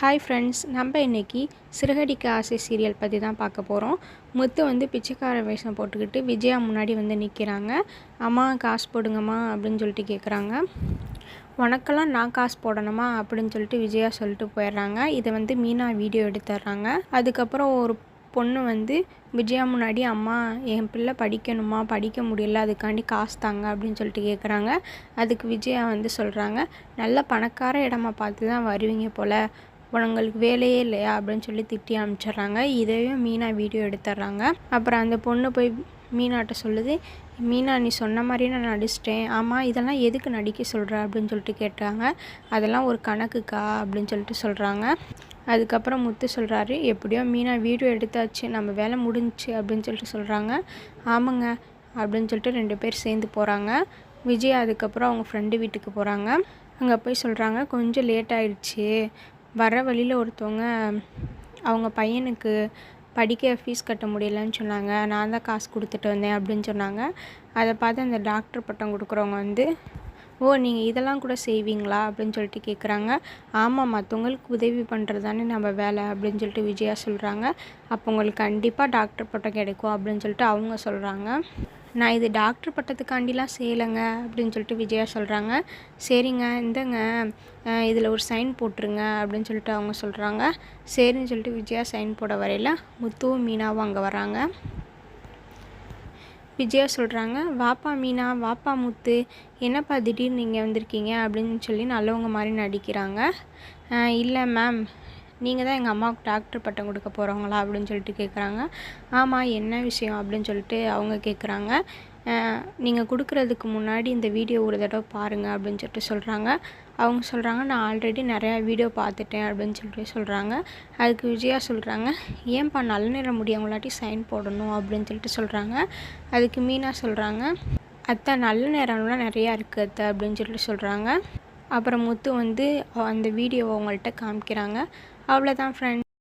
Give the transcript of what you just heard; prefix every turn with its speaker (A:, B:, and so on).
A: Hi friends, நம்ம இன்றைக்கி சிறகடிக்க ஆசை சீரியல் பற்றி தான் பார்க்க போகிறோம். முத்து வந்து பிச்சைக்கார வேஷம் போட்டுக்கிட்டு விஜயா முன்னாடி வந்து நிற்கிறாங்க. அம்மா காசு போடுங்கம்மா அப்படின்னு சொல்லிட்டு கேட்குறாங்க. உனக்கெல்லாம் நான் காசு போடணுமா அப்படின்னு சொல்லிட்டு விஜயா சொல்லிட்டு போயிடுறாங்க. இதை வந்து மீனா வீடியோ எடுத்துடுறாங்க. அதுக்கப்புறம் ஒரு பொண்ணு வந்து விஜயா முன்னாடி, அம்மா என் பிள்ளை படிக்கணுமா, படிக்க முடியல, அதுக்காண்டி காசு தாங்க அப்படின்னு சொல்லிட்டு கேட்குறாங்க. அதுக்கு விஜயா வந்து சொல்கிறாங்க, நல்ல பணக்கார இடமா பார்த்து தான் வருவீங்க போல், உங்களுக்கு வேலையே இல்லையா அப்படின்னு சொல்லி திட்டி அனுப்பிச்சிட்றாங்க. இதையும் மீனா வீடியோ எடுத்துட்றாங்க. அப்புறம் அந்த பொண்ணு போய் மீனாட்ட சொல்லுது, மீனா நீ சொன்ன மாதிரியே நான் நடிச்சிட்டேன். ஆமாம், இதெல்லாம் எதுக்கு நடிக்க சொல்கிற அப்படின்னு சொல்லிட்டு கேட்டாங்க. அதெல்லாம் ஒரு கணக்குக்கா அப்படின்னு சொல்லிட்டு சொல்கிறாங்க. அதுக்கப்புறம் முத்து சொல்கிறாரு, எப்படியோ மீனா வீடியோ எடுத்தாச்சு, நம்ம வேலை முடிஞ்சிச்சு அப்படின்னு சொல்லிட்டு சொல்கிறாங்க. ஆமாங்க அப்படின்னு சொல்லிட்டு 2 பேர் சேர்ந்து போகிறாங்க. விஜய் அதுக்கப்புறம் அவங்க ஃப்ரெண்டு வீட்டுக்கு போகிறாங்க. அங்கே போய் சொல்கிறாங்க, கொஞ்சம் லேட் ஆயிடுச்சு, வர வழியில் ஒருத்தவங்க அவங்க பையனுக்கு படிக்க ஃபீஸ் கட்ட முடியலன்னு சொன்னாங்க, நான் தான் காசு கொடுத்துட்டு வந்தேன் அப்படின்னு சொன்னாங்க. அதை பார்த்து அந்த டாக்டர் பட்டம் கொடுக்குறவங்க வந்து, ஓ நீங்கள் இதெல்லாம் கூட செய்வீங்களா அப்படின்னு சொல்லிட்டு கேட்குறாங்க. ஆமாம், மற்றவங்களுக்கு உதவி பண்ணுறது தானே நம்ம வேலை அப்படின்னு சொல்லிட்டு விஜயா சொல்கிறாங்க. அப்போ உங்களுக்கு கண்டிப்பாக டாக்டர் பட்டம் கிடைக்கும் அப்படின்னு சொல்லிட்டு அவங்க சொல்கிறாங்க. நான் இது டாக்டர் பட்டத்துக்காண்டிலாம் செய்யலைங்க அப்படின்னு சொல்லிட்டு விஜயா சொல்கிறாங்க. சரிங்க இந்தங்க, இதில் ஒரு சைன் போட்டுருங்க அப்படின்னு சொல்லிட்டு அவங்க சொல்கிறாங்க. சரின்னு சொல்லிட்டு விஜயா சைன் போட வரையில் முத்துவும் மீனாவும் அங்கே வராங்க. விஜயா சொல்கிறாங்க, வாப்பா மீனா, வாப்பா முத்து, என்னப்பா திடீர்னு நீங்கள் வந்திருக்கீங்க அப்படின்னு சொல்லி நல்லவங்க மாதிரி நடிக்கிறாங்க. இல்லை மேம், நீங்கள் தான் எங்கள் அம்மாவுக்கு டாக்டர் பட்டம் கொடுக்க போகிறவங்களா அப்படின்னு சொல்லிட்டு கேட்குறாங்க. ஆமாம், என்ன விஷயம் அப்படின்னு சொல்லிட்டு அவங்க கேட்குறாங்க. நீங்கள் கொடுக்குறதுக்கு முன்னாடி இந்த வீடியோ ஒரு தடவை பாருங்கள் அப்படின்னு சொல்லிட்டு சொல்கிறாங்க. அவங்க சொல்கிறாங்க, நான் ஆல்ரெடி நிறையா வீடியோ பார்த்துட்டேன் அப்படின்னு சொல்லிட்டு சொல்கிறாங்க. அதுக்கு விஜயா சொல்கிறாங்க, ஏன்பா நல்ல நேரம் முடியவங்களாட்டி சைன் போடணும் அப்படின்னு சொல்லிட்டு சொல்கிறாங்க. அதுக்கு மீனா சொல்கிறாங்க, அத்தை நல்ல நேரம்லாம் நிறையா இருக்குது அத்தை அப்படின்னு சொல்லிட்டு சொல்கிறாங்க. அப்புறம் முத்து வந்து அந்த வீடியோவை அவங்கள்ட்ட காமிக்கிறாங்க. அவ்வளோதான் ஃப்ரெண்ட்ஸ்.